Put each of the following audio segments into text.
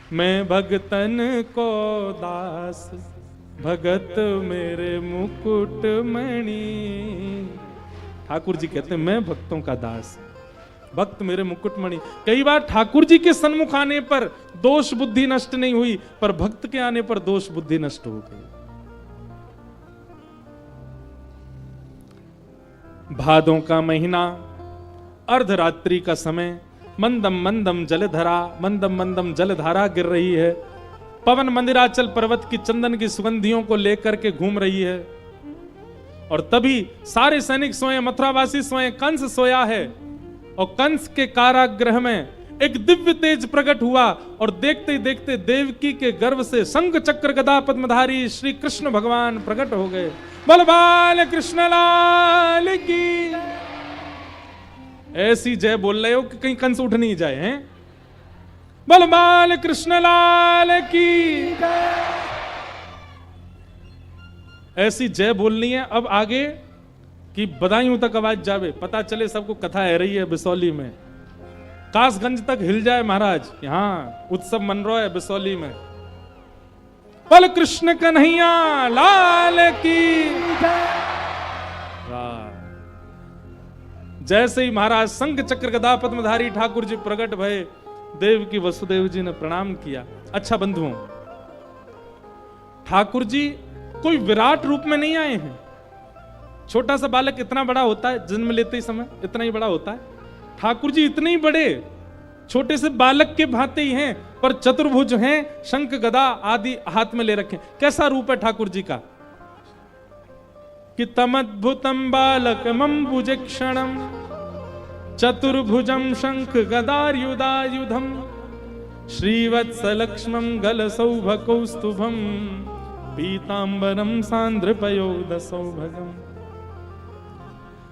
मैं भगतन को दास, भगत मेरे मुकुट मणि। ठाकुर जी कहते हैं मैं भक्तों का दास, भक्त मेरे मुकुटमणि। कई बार ठाकुर जी के सन्मुख आने पर दोष बुद्धि नष्ट नहीं हुई, पर भक्त के आने पर दोष बुद्धि नष्ट हो गई। भादों का महीना, अर्धरात्रि का समय, मंदम मंदम जलधरा, मंदम मंदम जलधारा गिर रही है। पवन मंदिराचल पर्वत की चंदन की सुगंधियों को लेकर के घूम रही है। और तभी सारे सैनिक सोए, मथुरावासी सोए, कंस सोया है। और कंस के कारागृह में एक दिव्य तेज प्रकट हुआ और देखते ही देखते देवकी के गर्भ से शंख चक्र गदा पद्मधारी श्री कृष्ण भगवान प्रकट हो गए। बोल बाल कृष्ण लाल की। ऐसी जय बोल रहे हो कि कहीं कंस उठ नहीं जाए हैं। बोल बाल कृष्ण लाल की। ऐसी जय बोलनी है अब आगे कि बदायूं तक आवाज जावे, पता चले सबको कथा है रही है बिसौली में। कासगंज तक हिल जाए महाराज, यहां उत्सव मन रहा है बिसौली में। बोल कृष्ण कन्हैया लाल की। जैसे ही महाराज शंख चक्र गदा पद्मधारी ठाकुर जी प्रकट भये, देव की वसुदेव जी ने प्रणाम किया। अच्छा बंधुओं, ठाकुर जी कोई विराट रूप में नहीं आए हैं। छोटा सा बालक इतना बड़ा होता है, जन्म लेते ही समय इतना ही बड़ा होता है। ठाकुर जी इतने ही बड़े छोटे से बालक के भांति ही हैं, पर चतुर्भुज हैं, शंख गदा आदि हाथ में ले रखे। कैसा रूप है ठाकुर जी का कि तमद्भुतम बालकमं भुजक्षणम चतुर्भुजम शंख गदायुधायुधम श्रीवत्सलक्ष्मं गलसौभकौस्तुभम पीतांबरम सांद्रपयोद सौभगम।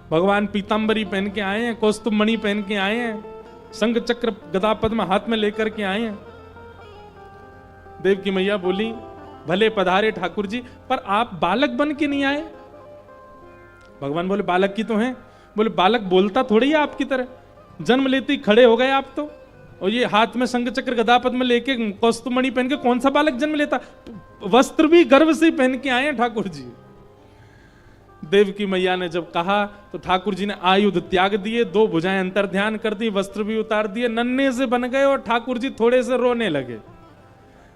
भगवान पीतांबरी पहन के आए हैं, कौस्तुभ मणि पहन के आए हैं, शंख चक्र गदा पद्म हाथ में लेकर के आए हैं। देव की मैया बोली भले पधारे ठाकुर जी, पर आप बालक बन के नहीं आए। भगवान बोले बालक की तो हैं। बोले बालक बोलता थोड़ी है आपकी तरह, जन्म लेते ही खड़े हो गए आप तो। और ये हाथ में शंख चक्र गदा पद्म लेके कौस्तुभ मणि पहन के कौन सा बालक जन्म लेता। वस्त्र भी गर्व से पहन के आए हैं ठाकुर जी। देव की मैया ने जब कहा तो ठाकुर जी ने आयुध त्याग दिए, दो भुजाएं अंतर ध्यान कर दी, वस्त्र भी उतार दिए, नन्हे से बन गए और ठाकुर जी थोड़े से रोने लगे।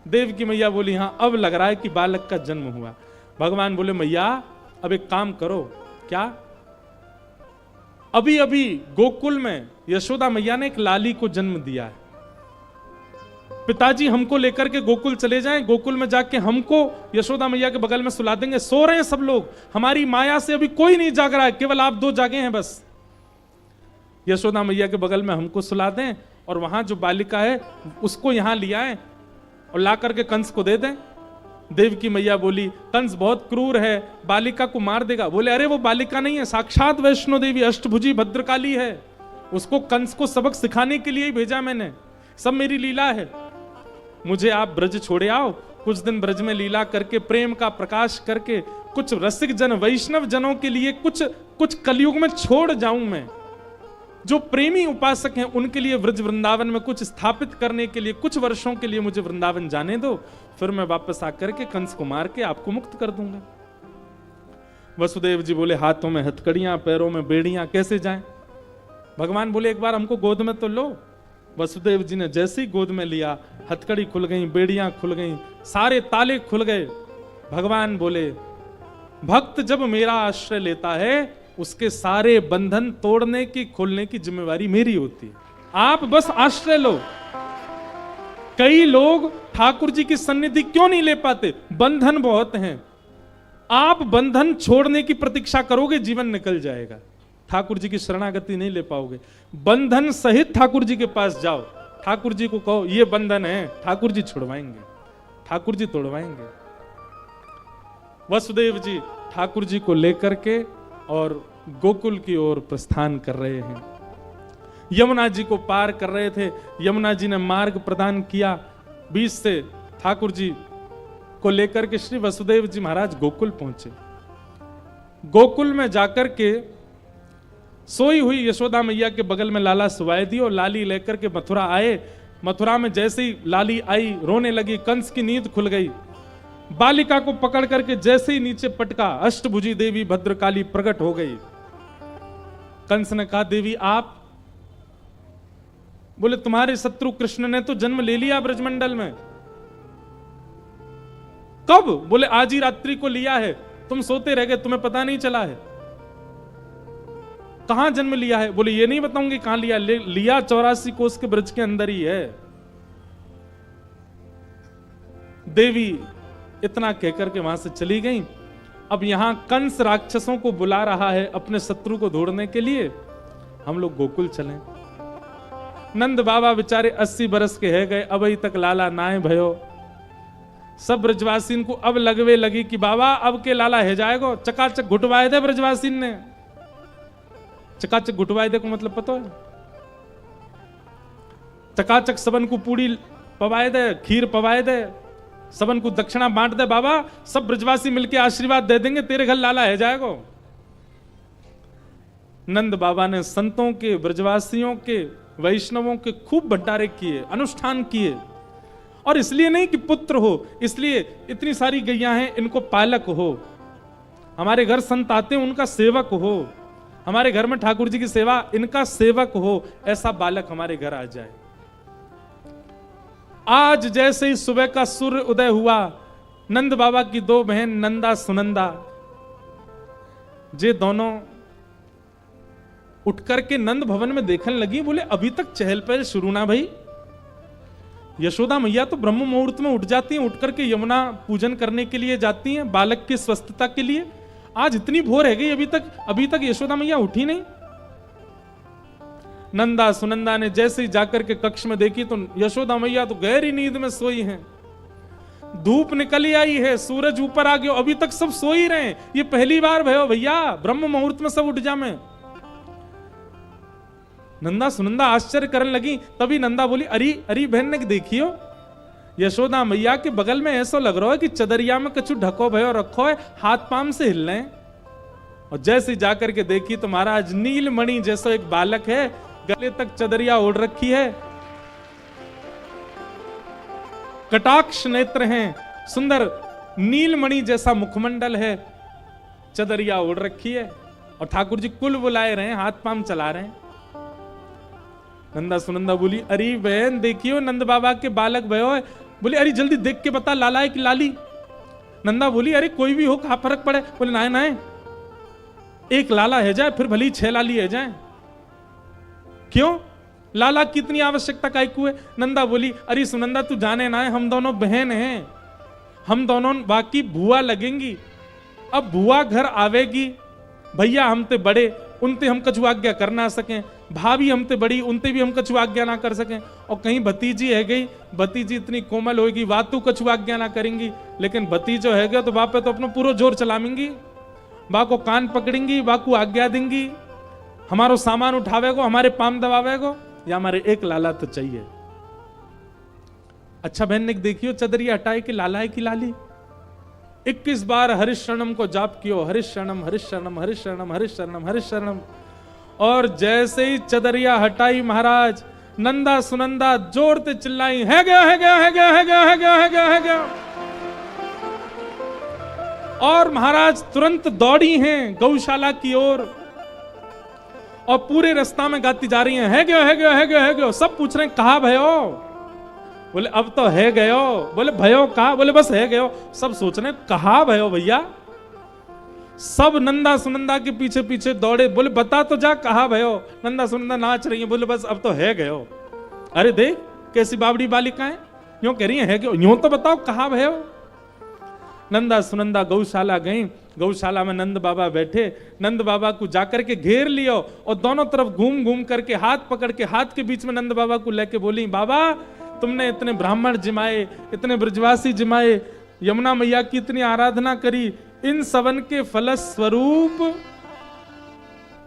देव की मैया बोली हाँ अब लग रहा है कि बालक का जन्म हुआ। भगवान बोले मैया अब एक काम करो। क्या? अभी अभी गोकुल में यशोदा मैया ने एक लाली को जन्म दिया है। पिताजी हमको लेकर के गोकुल चले जाएं, गोकुल में जाके हमको यशोदा मैया के बगल में सुला देंगे। सो रहे हैं सब लोग, हमारी माया से अभी कोई नहीं जाग रहा है, केवल आप दो जागे हैं बस। यशोदा मैया के बगल में हमको सुला दें और वहां जो बालिका है उसको यहां ले आए और ला करके कंस को दे दें। देव की मैया बोली कंस बहुत क्रूर है, बालिका को मार देगा। बोले अरे वो बालिका नहीं है, साक्षात वैष्णो देवी अष्टभुजी भद्रकाली है। उसको कंस को सबक सिखाने के लिए ही भेजा मैंने, सब मेरी लीला है। मुझे आप ब्रज छोड़े आओ, कुछ दिन ब्रज में लीला करके प्रेम का प्रकाश करके कुछ रसिक जन वैष्णव जनों के लिए कुछ कलयुग में छोड़ जाऊं मैं। जो प्रेमी उपासक हैं उनके लिए ब्रज वृंदावन में कुछ स्थापित करने के लिए कुछ वर्षों के लिए मुझे वृंदावन जाने दो, फिर मैं वापस आकर के कंस को मार के आपको मुक्त कर दूंगा। वसुदेव जी बोले हाथों में हथकड़ियां, पैरों में बेड़ियां, कैसे जाएं? भगवान बोले एक बार हमको गोद में तो लो। वसुदेव जी ने जैसे ही गोद में लिया, हथकड़ी खुल गई, बेड़ियां खुल गई, सारे ताले खुल गए। भगवान बोले भक्त जब मेरा आश्रय लेता है उसके सारे बंधन तोड़ने की खोलने की जिम्मेवारी मेरी होती है, आप बस आश्रय लो। कई लोग ठाकुर जी की सन्निधि क्यों नहीं ले पाते? बंधन बहुत हैं। आप बंधन छोड़ने की प्रतीक्षा करोगे जीवन निकल जाएगा, ठाकुर जी की शरणागति नहीं ले पाओगे। बंधन सहित ठाकुर जी के पास जाओ, ठाकुर जी को कहो ये बंधन है, ठाकुर जी छुड़वाएंगे, ठाकुर जी तोड़वाएंगे। वसुदेव जी ठाकुर जी को लेकर के और गोकुल की ओर प्रस्थान कर रहे हैं। यमुना जी को पार कर रहे थे, यमुना जी ने मार्ग प्रदान किया, बीच से ठाकुर जी को लेकर के श्री वसुदेव जी महाराज गोकुल पहुंचे। गोकुल में जाकर के सोई हुई यशोदा मैया के बगल में लाला सुवाए दी और लाली लेकर के मथुरा आए। मथुरा में जैसे ही लाली आई, रोने लगी, कंस की नींद खुल गई। बालिका को पकड़ करके जैसे ही नीचे पटका, अष्टभुजी देवी भद्रकाली प्रकट हो गई। कंस ने कहा, देवी आप? बोले तुम्हारे शत्रु कृष्ण ने तो जन्म ले लिया ब्रजमंडल में। कब? बोले आज ही रात्रि को लिया है, तुम सोते रह गए, तुम्हें पता नहीं चला है। कहां जन्म लिया है? बोले ये नहीं बताऊंगी कहां लिया, लिया 84 कोस के ब्रज के अंदर ही है। देवी इतना कहकर के वहां से चली गई। अब यहां कंस राक्षसों को बुला रहा है अपने शत्रु को ढूंढने के लिए, हम लोग गोकुल चलें। नंद बाबा बेचारे 80 बरस के है गए, अभी तक लाला नाए भयो। सब ब्रजवासीन को अब लगवे लगी कि बाबा अब के लाला है जाएगो। चकाचक घुटवाए थे ब्रजवासीन ने। चकाचक घुटवाए दे को मतलब पता है? चकाचक सबन को पूड़ी पवाए दे, खीर पवाए दे, सबन को दक्षिणा बांट दे। बाबा सब ब्रजवासी मिलके आशीर्वाद दे देंगे, तेरे घर लाला है जाएगो। नंद बाबा ने संतों के, ब्रजवासियों के, वैष्णवों के खूब भंडारे किए, अनुष्ठान किए। और इसलिए नहीं कि पुत्र हो, इसलिए इतनी सारी गैया हैं, इनको पालक हो। हमारे घर संत आते हैं, उनका सेवक हो। हमारे घर में ठाकुर जी की सेवा, इनका सेवक हो। ऐसा बालक हमारे घर आ जाए। आज जैसे ही सुबह का सूर्य उदय हुआ, नंद बाबा की दो बहन नंदा सुनंदा, जे दोनों उठ करके नंद भवन में देखने लगी। बोले अभी तक चहल पहल शुरू ना भाई। यशोदा मैया तो ब्रह्म मुहूर्त में उठ जाती हैं, उठ करके यमुना पूजन करने के लिए जाती हैं बालक की स्वस्थता के लिए। आज इतनी भोर है गई, अभी तक यशोदा मैया उठी नहीं। नंदा सुनंदा ने जैसे ही जाकर के कक्ष में देखी तो यशोदा मैया तो गहरी नींद में सोई हैं। धूप निकली आई है, सूरज ऊपर आ गया, अभी तक सब सो ही रहे हैं। ये पहली बार भयो भैया, ब्रह्म मुहूर्त में सब उठ जा में। नंदा सुनंदा आश्चर्य करने लगी। तभी नंदा बोली, अरे अरे बहन ने देखियो, यशोदा मैया के बगल में ऐसा लग रहा है कि चदरिया में कछु ढको भयो रखो है, हाथ पाम से हिल रहे। और जैसे जाकर के देखी तो महाराज नीलमणि जैसा एक बालक है, गले तक चदरिया ओढ़ रखी है, कटाक्ष नेत्र हैं, सुंदर नीलमणि जैसा मुखमंडल है, चदरिया ओढ़ रखी है। और ठाकुर जी कुल बुलाए रहे हैं, हाथ पाम चला रहे हैं। नंदा सुनंदा बोली, अरे बहन देखियो नंद बाबा के बालक भयो है। बोले अरे जल्दी देख के बता लाला है कि लाली। नंदा बोली, अरे कोई भी हो, कहा फर्क पड़े। बोले नाए नाए, एक लाला है जाए, फिर भली 6 लाली है जाए। क्यों? लाला की इतनी आवश्यकता काय को है? नंदा बोली, अरे सुनंदा तू जाने ना है, हम दोनों बहन हैं, हम दोनों बाकी बुआ लगेंगी। अब बुआ घर आवेगी, भैया हमते बड़े, उनते हम कछु आज्ञा कर ना सकें, भाभी हमते बड़ी, उनते भी हम कछु आज्ञा ना कर सकें। और कहीं भतीजी है गई, भतीजी इतनी कोमल होगी, वा तू कछु आज्ञा ना करेंगी। लेकिन भतीजो है गया तो बाप पे तो अपना पूरा जोर चलावेंगी, बा को कान पकड़ेंगी, बा को आज्ञा देंगी, हमारो सामान उठावेगो, हमारे पाम दबावेगो, या हमारे एक लाला तो चाहिए। अच्छा बहन ने देखियो चदरिया हटाए कि लाला है कि लाली। 21 बार हरिशरणम को जाप कियो, हरिशरणम हरिशरणम हरिशरणम हरिशरणम हरिशरणम। और जैसे ही चदरिया हटाई महाराज, नंदा सुनंदा जोर से चिल्लाई, है गया है गया है गया है गया है गया है गया है गया। और महाराज तुरंत दौड़ी हैं गौशाला की ओर, और पूरे रास्ता में गाती जा रही हैं, है गया है गया है गया है गया। सब पूछ रहे हैं कहा भयो? बोले अब तो है गयो। बोले भयो कहा? बोले बस है गयो। सब सोच रहे कहा भयो भैया। सब नंदा सुनंदा के पीछे पीछे दौड़े, बोले बता तो जा कहा भयो। नंदा सुनंदा नाच रही है, बोले बस अब तो है गयो। अरे देख कैसी बावड़ी बालिकाएं यूं कह रही है, यूं तो बताओ कहा भयो। नंदा सुनंदा गौशाला गई, गौशाला में नंद बाबा बैठे, नंद बाबा को जाकर के घेर लियो और दोनों तरफ घूम घूम करके हाथ पकड़ के, हाथ के बीच में नंद बाबा को लेके बोली, बाबा तुमने इतने ब्राह्मण जिमाए, इतने ब्रजवासी जिमाए, यमुना मैया की इतनी आराधना करी, इन सबन के फलस्वरूप।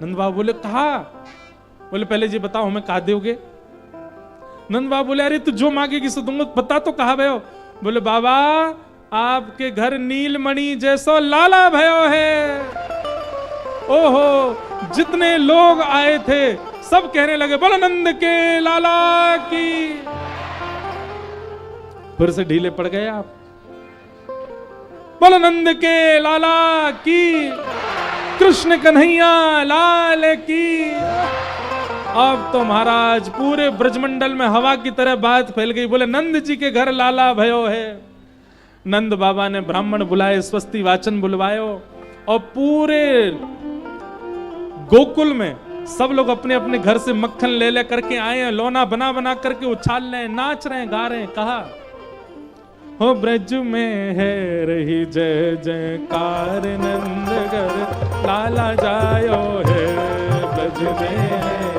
नंद बाबा बोले कहा? बोले पहले जी बताओ हमें कहा दोगे? नंद बाबा बोले अरे तू जो मांगेगी सो दूंगा, बता तो कहा भयो। बोले बाबा आपके घर नीलमणि जैसो लाला भयो है। ओहो, जितने लोग आए थे सब कहने लगे बोलो नंद के लाला की। फिर से ढीले पड़ गए आप। बोलो नंद के लाला की, कृष्ण कन्हैया लाल की। अब तो महाराज पूरे ब्रजमंडल में हवा की तरह बात फैल गई। बोले नंद जी के घर लाला भयो है। नंद बाबा ने ब्राह्मण बुलाए, स्वस्ति वाचन बुलवायो, और पूरे गोकुल में सब लोग अपने अपने घर से मक्खन ले ले करके आए हैं, लोना बना बना करके उछाल रहे हैं, नाच रहे हैं, गा रहे हैं। कहा हो ब्रज में है रही जय जयकार, नंद घर लाला जायो है, ब्रज में है